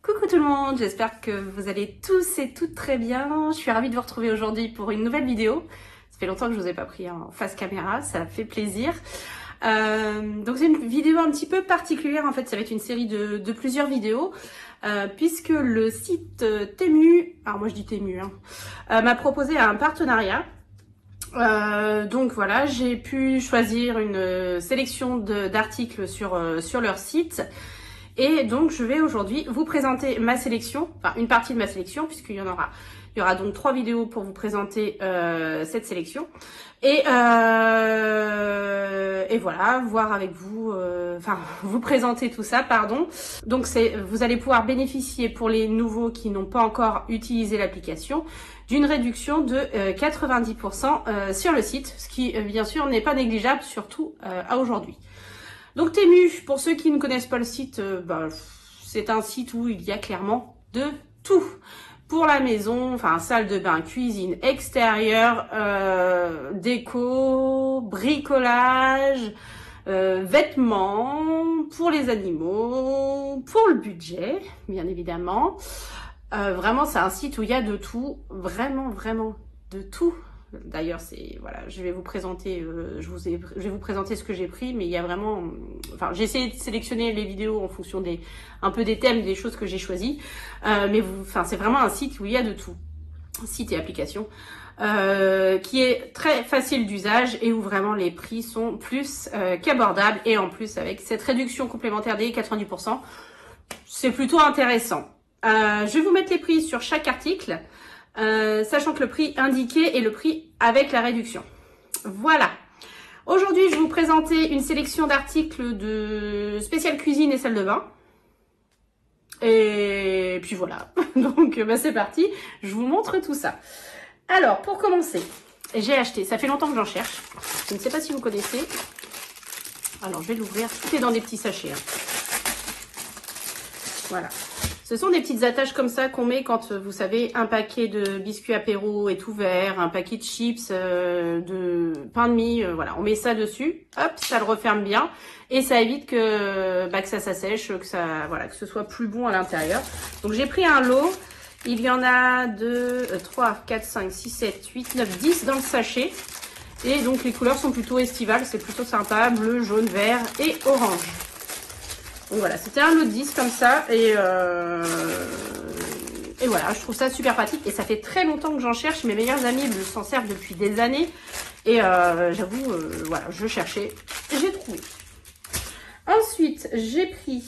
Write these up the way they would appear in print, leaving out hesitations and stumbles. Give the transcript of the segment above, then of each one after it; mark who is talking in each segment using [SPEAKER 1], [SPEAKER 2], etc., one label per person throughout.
[SPEAKER 1] Coucou tout le monde, j'espère que vous allez tous et toutes très bien. Je suis ravie de vous retrouver aujourd'hui pour une nouvelle vidéo. Ça fait longtemps que je vous ai pas pris en face caméra, ça fait plaisir. Donc c'est une vidéo un petit peu particulière, en fait ça va être une série de plusieurs vidéos. Puisque le site Temu, alors moi je dis Temu, m'a proposé un partenariat. Donc voilà, j'ai pu choisir une sélection d'articles sur leur site. Et donc je vais aujourd'hui vous présenter ma sélection, enfin une partie de ma sélection, puisqu'il y aura donc 3 vidéos pour vous présenter cette sélection. Et voilà, voir avec vous, vous présenter tout ça, pardon. Donc vous allez pouvoir bénéficier pour les nouveaux qui n'ont pas encore utilisé l'application d'une réduction de 90% sur le site, ce qui bien sûr n'est pas négligeable, surtout à aujourd'hui. Donc Temu, pour ceux qui ne connaissent pas le site, c'est un site où il y a clairement de tout. Pour la maison, enfin salle de bain, cuisine, extérieur, déco, bricolage, vêtements, pour les animaux, pour le budget, bien évidemment. Vraiment, c'est un site où il y a de tout, vraiment de tout. D'ailleurs, voilà, je vais vous présenter, je vais vous présenter ce que j'ai pris, mais il y a vraiment, j'ai essayé de sélectionner les vidéos en fonction un peu des thèmes, des choses que j'ai choisies, c'est vraiment un site où il y a de tout, site et application, qui est très facile d'usage et où vraiment les prix sont plus qu'abordables, et en plus avec cette réduction complémentaire des 90%, c'est plutôt intéressant. Je vais vous mettre les prix sur chaque article. Sachant que le prix indiqué est le prix avec la réduction. Voilà. Aujourd'hui, je vais vous présenter une sélection d'articles de spécial cuisine et salle de bain. Et puis voilà. Donc, c'est parti. Je vous montre tout ça. Alors, pour commencer, j'ai acheté, ça fait longtemps que j'en cherche. Je ne sais pas si vous connaissez. Alors, je vais l'ouvrir. Tout est dans des petits sachets. Voilà. Ce sont des petites attaches comme ça qu'on met quand, vous savez, un paquet de biscuits apéro est ouvert, un paquet de chips, de pain de mie, voilà, on met ça dessus, hop, ça le referme bien et ça évite que ça s'assèche, que ce soit plus bon à l'intérieur. Donc j'ai pris un lot, il y en a 3, 4, 5, 6, 7, 8, 9, 10 dans le sachet. Et donc les couleurs sont plutôt estivales, c'est plutôt sympa, bleu, jaune, vert et orange. Donc voilà, c'était un lot de 10 comme ça, et voilà, je trouve ça super pratique, et ça fait très longtemps que j'en cherche, mes meilleurs amis s'en servent depuis des années, et j'avoue, voilà, je cherchais, j'ai trouvé. Ensuite, j'ai pris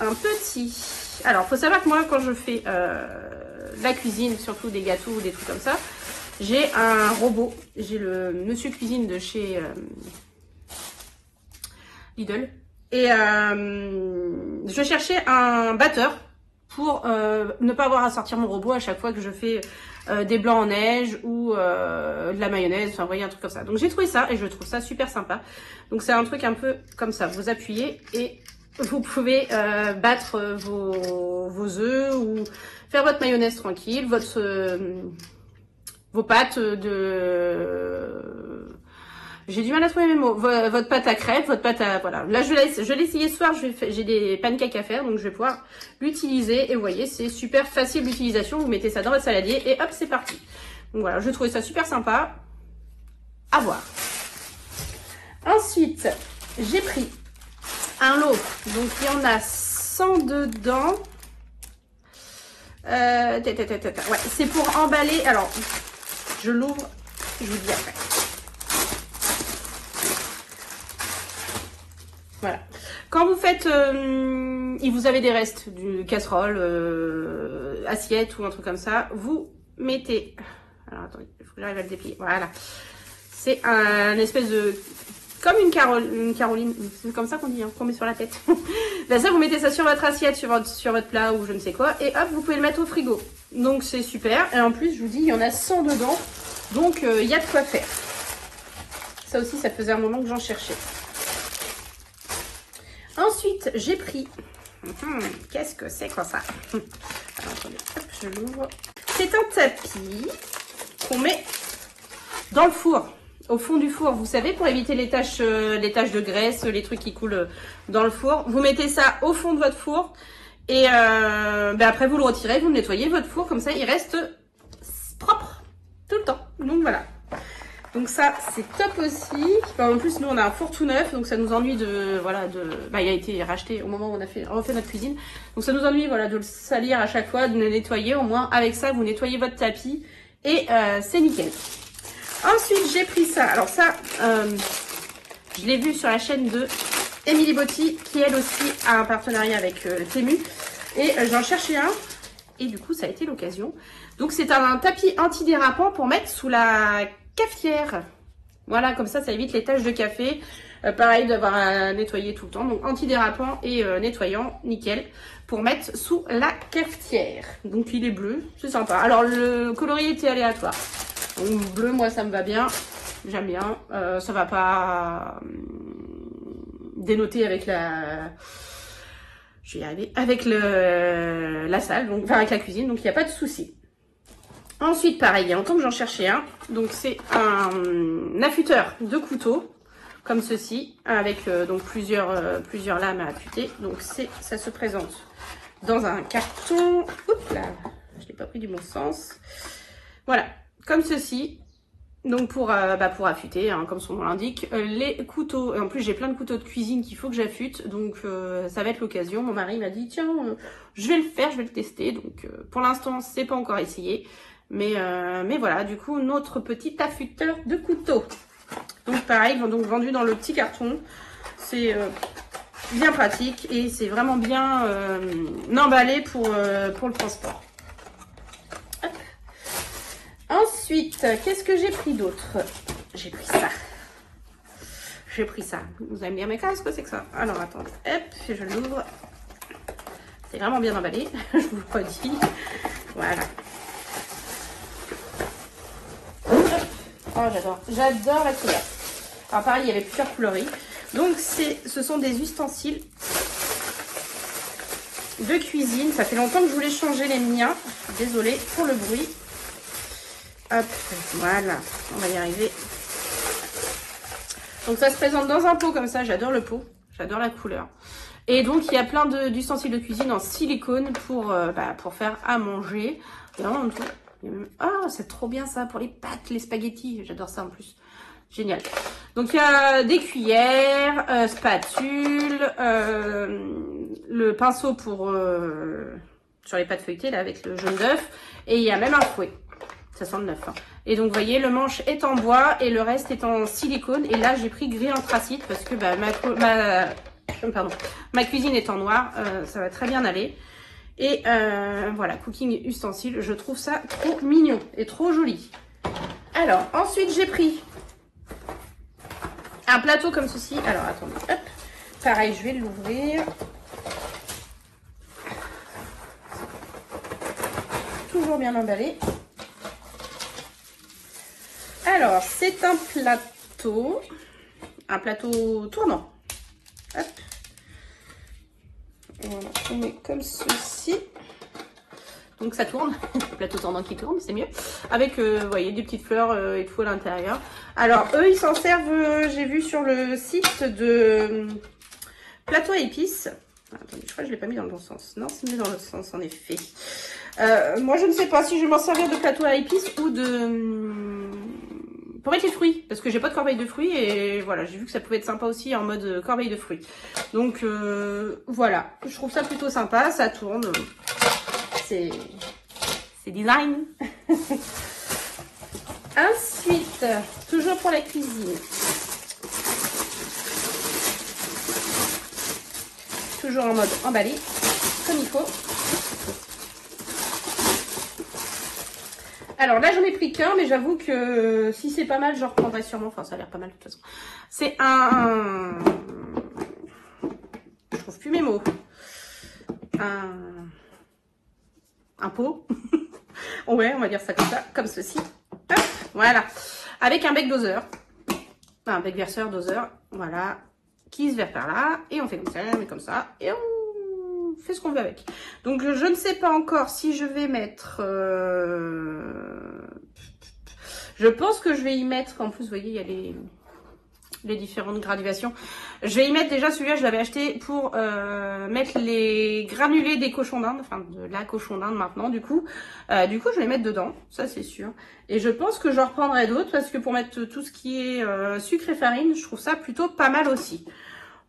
[SPEAKER 1] un petit, alors faut savoir que moi quand je fais la cuisine, surtout des gâteaux ou des trucs comme ça, j'ai un robot, j'ai le Monsieur Cuisine de chez Lidl. Et je cherchais un batteur pour ne pas avoir à sortir mon robot à chaque fois que je fais des blancs en neige ou de la mayonnaise, enfin vous voyez, un truc comme ça. Donc j'ai trouvé ça et je trouve ça super sympa. Donc c'est un truc un peu comme ça, vous appuyez et vous pouvez battre vos œufs ou faire votre mayonnaise tranquille, vos pâtes j'ai du mal à trouver mes mots. Votre pâte à crêpes, votre pâte à... Voilà. Là, je l'ai essayé ce soir. J'ai des pancakes à faire, donc je vais pouvoir l'utiliser. Et vous voyez, c'est super facile d'utilisation. Vous mettez ça dans votre saladier et hop, c'est parti. Donc voilà, je trouvais ça super sympa. À voir. Ensuite, j'ai pris un lot. Donc, il y en a 100 dedans. Ouais, c'est pour emballer. Alors, je l'ouvre. Je vous dis après. Voilà. Quand vous faites, vous avez des restes d'une casserole, assiette ou un truc comme ça, vous mettez, alors attendez, il faut que j'arrive à le déplier, voilà. C'est un espèce de, comme une caroline, c'est comme ça qu'on dit, qu'on met sur la tête. Là, ça, vous mettez ça sur votre assiette, sur votre plat ou je ne sais quoi, et hop, vous pouvez le mettre au frigo. Donc c'est super, et en plus, je vous dis, il y en a 100 dedans, donc il y a de quoi faire. Ça aussi, ça faisait un moment que j'en cherchais. Ensuite, j'ai pris... Qu'est-ce que c'est quoi ça? Alors, attendez, hop, je l'ouvre. C'est un tapis qu'on met dans le four, au fond du four. Vous savez, pour éviter les taches de graisse, les trucs qui coulent dans le four. Vous mettez ça au fond de votre four Et après, vous le retirez, vous le nettoyez, votre four, comme ça, il reste propre tout le temps. Donc, voilà. Donc ça, c'est top aussi. En plus, nous, on a un four tout neuf, donc ça nous ennuie de... Voilà, il a été racheté au moment où on a refait notre cuisine. Donc ça nous ennuie, voilà, de le salir à chaque fois, de le nettoyer. Au moins, avec ça, vous nettoyez votre tapis et c'est nickel. Ensuite, j'ai pris ça. Alors ça, je l'ai vu sur la chaîne de Émilie Botti, qui elle aussi a un partenariat avec Temu. Et j'en cherchais un. Et du coup, ça a été l'occasion. Donc, c'est un tapis antidérapant pour mettre sous la cafetière. Voilà, comme ça évite les taches de café. Pareil, d'avoir à nettoyer tout le temps. Donc, antidérapant et nettoyant, nickel. Pour mettre sous la cafetière. Donc, il est bleu. C'est sympa. Alors, le coloris était aléatoire. Donc, bleu, moi, ça me va bien. J'aime bien. Ça va pas dénoter avec la... Je vais y arriver. Avec la salle, donc, enfin avec la cuisine, donc il n'y a pas de souci. Ensuite, pareil, il y a longtemps que j'en cherchais un. Donc c'est un affûteur de couteau, comme ceci, avec donc plusieurs lames à affûter. Donc ça se présente dans un carton. Oups là, je l'ai pas pris du bon sens. Voilà, comme ceci. Donc pour affûter, hein, comme son nom l'indique, les couteaux. Et en plus j'ai plein de couteaux de cuisine qu'il faut que j'affûte, donc ça va être l'occasion. Mon mari m'a dit tiens, je vais le faire, je vais le tester. Donc pour l'instant c'est pas encore essayé, mais voilà, du coup notre petit affûteur de couteaux. Donc pareil, donc vendu dans le petit carton. C'est bien pratique et c'est vraiment bien emballé pour le transport. Ensuite, qu'est-ce que j'ai pris d'autre? J'ai pris ça. J'ai pris ça. Vous allez me dire, mais qu'est-ce que c'est que ça? Alors, attendez. Hop, je l'ouvre. C'est vraiment bien emballé. Je vous le redis. Voilà. Oh, j'adore. J'adore la couleur. Alors, pareil, il y avait plusieurs coloris. Donc, ce sont des ustensiles de cuisine. Ça fait longtemps que je voulais changer les miens. Désolée pour le bruit. Hop, voilà, on va y arriver. Donc ça se présente dans un pot comme ça, j'adore le pot, j'adore la couleur. Et donc il y a plein d'ustensiles de cuisine en silicone pour faire à manger. Il y a vraiment tout. Ah, c'est trop bien ça pour les pâtes, les spaghettis, j'adore ça en plus. Génial. Donc il y a des cuillères, spatules, le pinceau pour sur les pâtes feuilletées là avec le jaune d'œuf, et il y a même un fouet. Ça sent le neuf. Hein. Et donc, vous voyez, le manche est en bois et le reste est en silicone. Et là, j'ai pris gris anthracite parce que ma cuisine est en noir. Ça va très bien aller. Et voilà, cooking ustensile. Je trouve ça trop mignon et trop joli. Alors, ensuite, j'ai pris un plateau comme ceci. Alors, attendez. Hop. Pareil, je vais l'ouvrir. Toujours bien emballé. Alors, c'est un plateau tournant. Hop. Voilà, on met comme ceci. Donc ça tourne, plateau tournant qui tourne, c'est mieux. Avec, vous voyez, des petites fleurs et tout à l'intérieur. Alors, eux, ils s'en servent, j'ai vu sur le site de plateau à épices. Attendez, je crois que je ne l'ai pas mis dans le bon sens. Non, c'est mis dans l'autre sens, en effet. Moi, je ne sais pas si je vais m'en servir de plateau à épices ou pour mettre les fruits, parce que j'ai pas de corbeille de fruits et voilà, j'ai vu que ça pouvait être sympa aussi en mode corbeille de fruits. Donc voilà, je trouve ça plutôt sympa, ça tourne, c'est design. Ensuite, toujours pour la cuisine, toujours en mode emballé, comme il faut. Alors là, j'en ai pris qu'un, mais j'avoue que si c'est pas mal, je reprendrai sûrement. Enfin, ça a l'air pas mal de toute façon. C'est un... Je trouve plus mes mots. Un pot. Ouais, on va dire ça comme ça, comme ceci. Hop, voilà. Avec un bec doseur. Un bec verseur doseur. Voilà. Qui se verse par là. Et on fait comme ça, on met comme ça. Et on fait ce qu'on veut avec. Donc je ne sais pas encore si je vais mettre je pense que je vais y mettre, en plus vous voyez il y a les différentes graduations. Je vais y mettre déjà celui-là, je l'avais acheté pour mettre les granulés des cochons d'Inde, enfin de la cochon d'Inde maintenant du coup. Je vais mettre dedans, ça c'est sûr. Et je pense que j'en reprendrai d'autres parce que pour mettre tout ce qui est sucre et farine, je trouve ça plutôt pas mal aussi.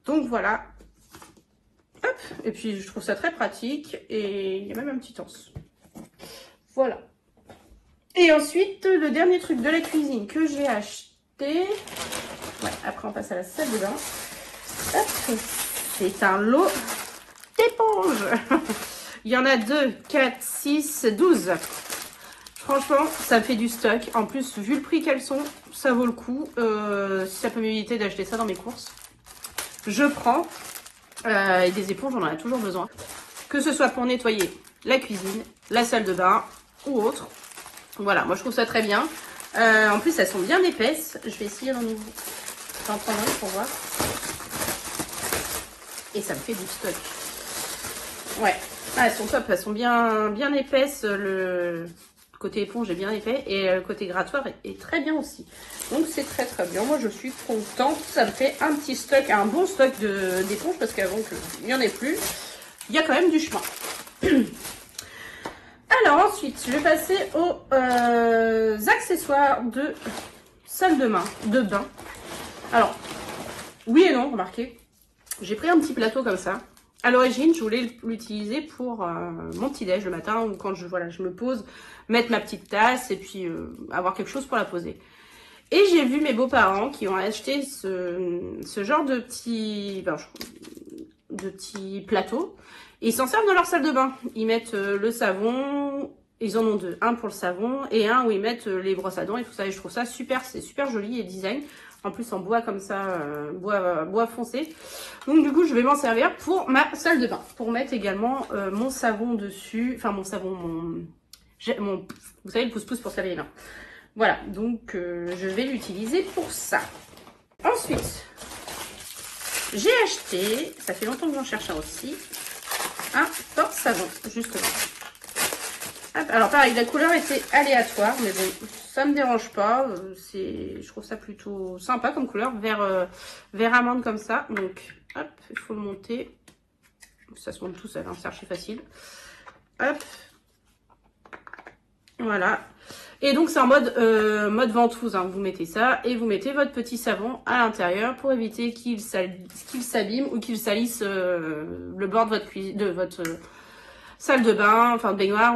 [SPEAKER 1] Donc voilà. Hop. Et puis je trouve ça très pratique et il y a même un petit anse. Voilà. Et ensuite, le dernier truc de la cuisine que j'ai acheté. Ouais, après on passe à la salle de bain. C'est un lot d'éponges. Il y en a 2, 4, 6, 12. Franchement, ça fait du stock. En plus, vu le prix qu'elles sont, ça vaut le coup. Si ça peut m'éviter d'acheter ça dans mes courses, je prends. Et des éponges, on en a toujours besoin. Que ce soit pour nettoyer la cuisine, la salle de bain ou autre. Voilà, moi je trouve ça très bien. En plus, elles sont bien épaisses. Je vais essayer d'en prendre une pour voir. Et ça me fait du stock. Ouais, elles sont top. Elles sont bien épaisses. Le côté éponge est bien épais. Et le côté grattoir est très bien aussi. Donc, c'est très très bien. Moi, je suis contente. Ça me fait un petit stock, un bon stock d'éponges. Parce qu'avant qu'il n'y en ait plus, il y a quand même du chemin. Alors ensuite, je vais passer aux accessoires de salle de bain. Alors, oui et non, remarquez. J'ai pris un petit plateau comme ça. À l'origine, je voulais l'utiliser pour mon petit-déj le matin ou quand je me pose, mettre ma petite tasse et puis avoir quelque chose pour la poser. Et j'ai vu mes beaux-parents qui ont acheté ce genre de petits plateaux. Et ils s'en servent dans leur salle de bain. Ils mettent le savon, ils en ont 2. Un pour le savon et un où ils mettent les brosses à dents et tout ça. Et je trouve ça super, c'est super joli et design. En plus en bois comme ça, bois foncé. Donc du coup, je vais m'en servir pour ma salle de bain. Pour mettre également mon savon dessus. Enfin mon savon, vous savez, le pouce-pouce pour se laver les mains. Voilà, donc je vais l'utiliser pour ça. Ensuite, j'ai acheté, ça fait longtemps que j'en cherche un aussi, un porte-savon, justement. Hop, alors pareil, la couleur était aléatoire, mais bon, ça me dérange pas. Je trouve ça plutôt sympa comme couleur, vert amande comme ça. Donc, hop, il faut le monter. Ça se monte tout seul, hein, c'est archi facile. Hop, voilà. Et donc c'est en mode ventouse, hein. Vous mettez ça et vous mettez votre petit savon à l'intérieur pour éviter qu'il s'abîme ou qu'il salisse le bord de votre salle de bain, enfin de baignoire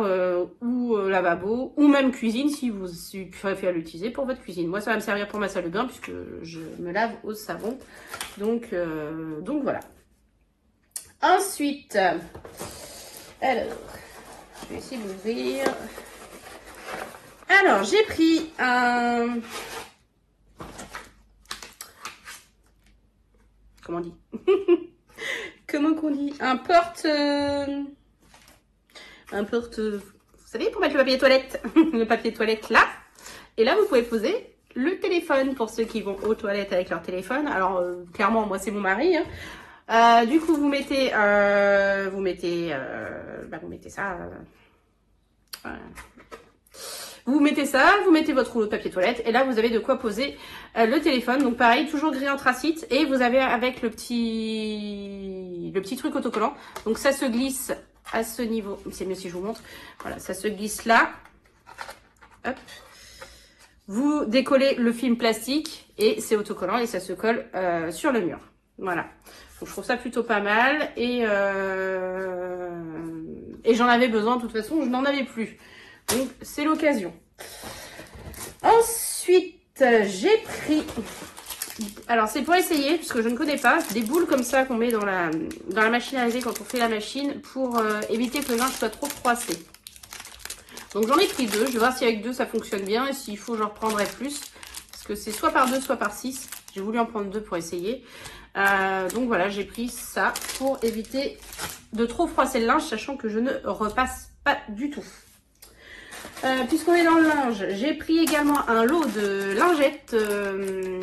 [SPEAKER 1] ou lavabo ou même cuisine si vous préférez l'utiliser pour votre cuisine. Moi ça va me servir pour ma salle de bain puisque je me lave au savon. Donc voilà. Ensuite, alors, je vais essayer d'ouvrir. Alors, j'ai pris un... Comment on dit? Comment qu'on dit? Un porte... Vous savez, pour mettre le papier toilette. Le papier toilette là. Et là, vous pouvez poser le téléphone pour ceux qui vont aux toilettes avec leur téléphone. Alors, clairement, moi, c'est mon mari. Hein. Du coup, vous mettez ça... Vous mettez ça, vous mettez votre rouleau de papier toilette et là vous avez de quoi poser le téléphone. Donc pareil, toujours gris anthracite et vous avez avec le petit truc autocollant. Donc ça se glisse à ce niveau. C'est mieux si je vous montre. Voilà, ça se glisse là. Hop. Vous décollez le film plastique et c'est autocollant et ça se colle sur le mur. Voilà. Donc je trouve ça plutôt pas mal et j'en avais besoin de toute façon, je n'en avais plus. Donc, c'est l'occasion. Ensuite, j'ai pris... Alors, c'est pour essayer, puisque je ne connais pas, des boules comme ça qu'on met dans la machine à laver quand on fait la machine pour éviter que le linge soit trop froissé. Donc, j'en ai pris 2. Je vais voir si avec 2, ça fonctionne bien. Et s'il faut, j'en reprendrai plus. Parce que c'est soit par 2, soit par 6. J'ai voulu en prendre 2 pour essayer. Donc, voilà, j'ai pris ça pour éviter de trop froisser le linge, sachant que je ne repasse pas du tout. Puisqu'on est dans le linge, j'ai pris également un lot de lingettes de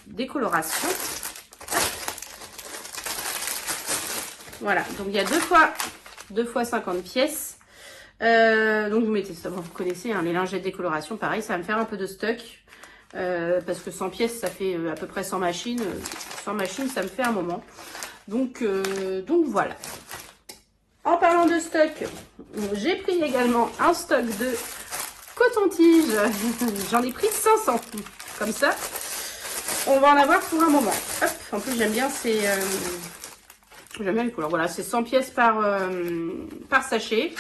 [SPEAKER 1] décoloration. Voilà, donc il y a deux fois 50 pièces. Donc vous mettez ça, bon, vous connaissez hein, les lingettes décoloration, pareil, ça va me faire un peu de stock. parce que 100 pièces, ça fait à peu près 100 machines. 100 machines, ça me fait un moment. Donc voilà. En parlant de stock, j'ai pris également un stock de coton-tige. J'en ai pris 500. Comme ça, on va en avoir pour un moment. Hop, en plus, j'aime bien j'aime bien les couleurs. Voilà, c'est 100 pièces par sachet.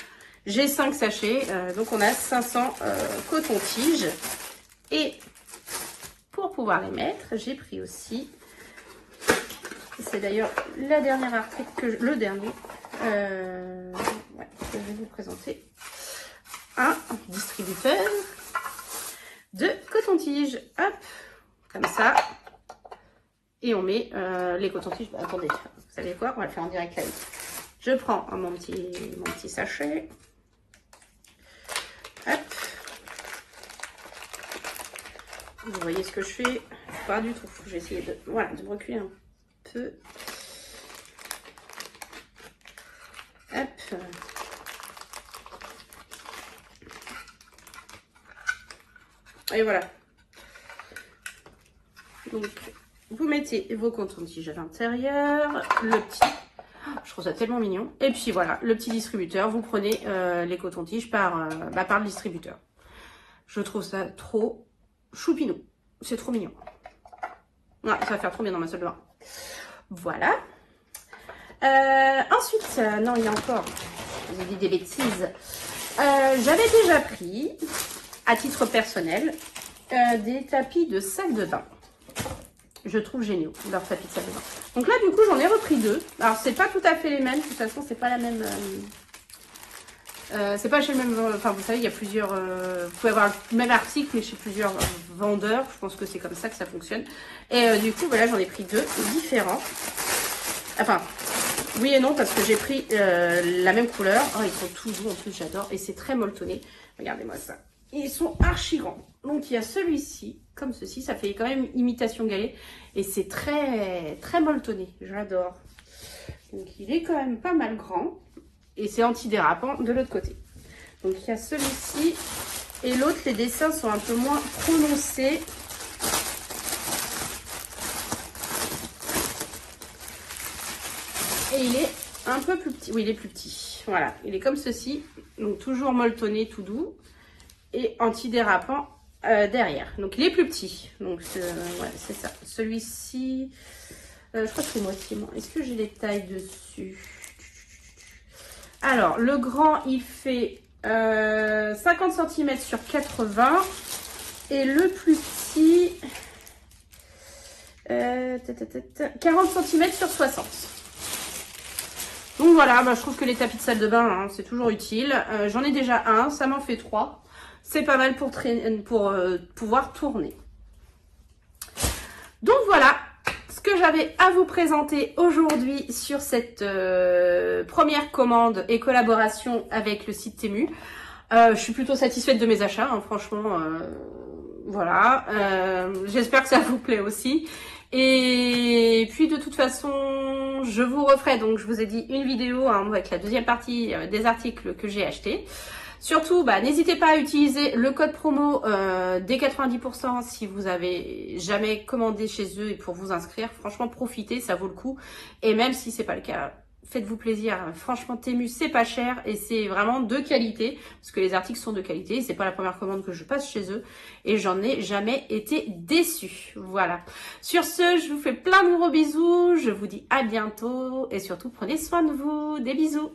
[SPEAKER 1] J'ai 5 sachets. Donc, on a 500 coton-tiges. Et pour pouvoir les mettre, j'ai pris aussi... C'est d'ailleurs la dernière article le dernier que je vais vous présenter. Un distributeur de coton-tige. Hop, comme ça. Et on met les coton-tiges. Bah, attendez, vous savez quoi? On va le faire en direct live. Je prends mon petit sachet. Hop. Vous voyez ce que je fais? Pas du tout. Je vais essayer de me reculer un peu. Hop. Et voilà. Donc, vous mettez vos coton-tiges à l'intérieur. Le petit... Je trouve ça tellement mignon. Et puis voilà, le petit distributeur. Vous prenez les coton-tiges par le distributeur. Je trouve ça trop choupinou. C'est trop mignon. Ouais, ça va faire trop bien dans ma salle de bain. Voilà. Ensuite, non, il y a encore... J'ai dit des bêtises. J'avais déjà pris, à titre personnel, des tapis de salle de bain. Je trouve géniaux, leurs tapis de salle de bain. Donc là, du coup, j'en ai repris 2. Alors, c'est pas tout à fait les mêmes. De toute façon, c'est pas la même... c'est pas chez le même... Enfin, vous savez, il y a plusieurs... vous pouvez avoir le même article, mais chez plusieurs vendeurs. Je pense que c'est comme ça que ça fonctionne. Et du coup, voilà, j'en ai pris 2 différents. Enfin, oui et non, parce que j'ai pris la même couleur. Oh, ils sont tout doux, en plus, j'adore. Et c'est très molletonné. Regardez-moi ça. Ils sont archi grands. Donc, il y a celui-ci, comme ceci. Ça fait quand même imitation galet. Et c'est très, très molletonné. J'adore. Donc, il est quand même pas mal grand. Et c'est antidérapant de l'autre côté. Donc, il y a celui-ci. Et l'autre, les dessins sont un peu moins prononcés. Et il est un peu plus petit. Oui, il est plus petit. Voilà, il est comme ceci. Donc, toujours molletonné, tout doux. Et antidérapant derrière. Donc, il est plus petit. Donc, ouais, c'est ça. Celui-ci, je crois que c'est moitié. Est-ce que j'ai les tailles dessus? Alors, le grand, il fait 50 cm sur 80. Et le plus petit, 40 cm sur 60. Donc voilà, je trouve que les tapis de salle de bain, hein, c'est toujours utile. J'en ai déjà un, ça m'en fait 3. C'est pas mal pour pouvoir tourner. Donc voilà ce que j'avais à vous présenter aujourd'hui sur cette première commande et collaboration avec le site Temu. Je suis plutôt satisfaite de mes achats, hein, franchement. Voilà, j'espère que ça vous plaît aussi. Et puis de toute façon, je vous referai, donc je vous ai dit, une vidéo hein, avec la deuxième partie des articles que j'ai achetés. Surtout, n'hésitez pas à utiliser le code promo des 90% si vous avez jamais commandé chez eux et pour vous inscrire. Franchement, profitez, ça vaut le coup. Et même si c'est pas le cas, faites-vous plaisir. Franchement, Temu, c'est pas cher et c'est vraiment de qualité parce que les articles sont de qualité. C'est pas la première commande que je passe chez eux et j'en ai jamais été déçue. Voilà. Sur ce, je vous fais plein de gros bisous. Je vous dis à bientôt et surtout, prenez soin de vous. Des bisous.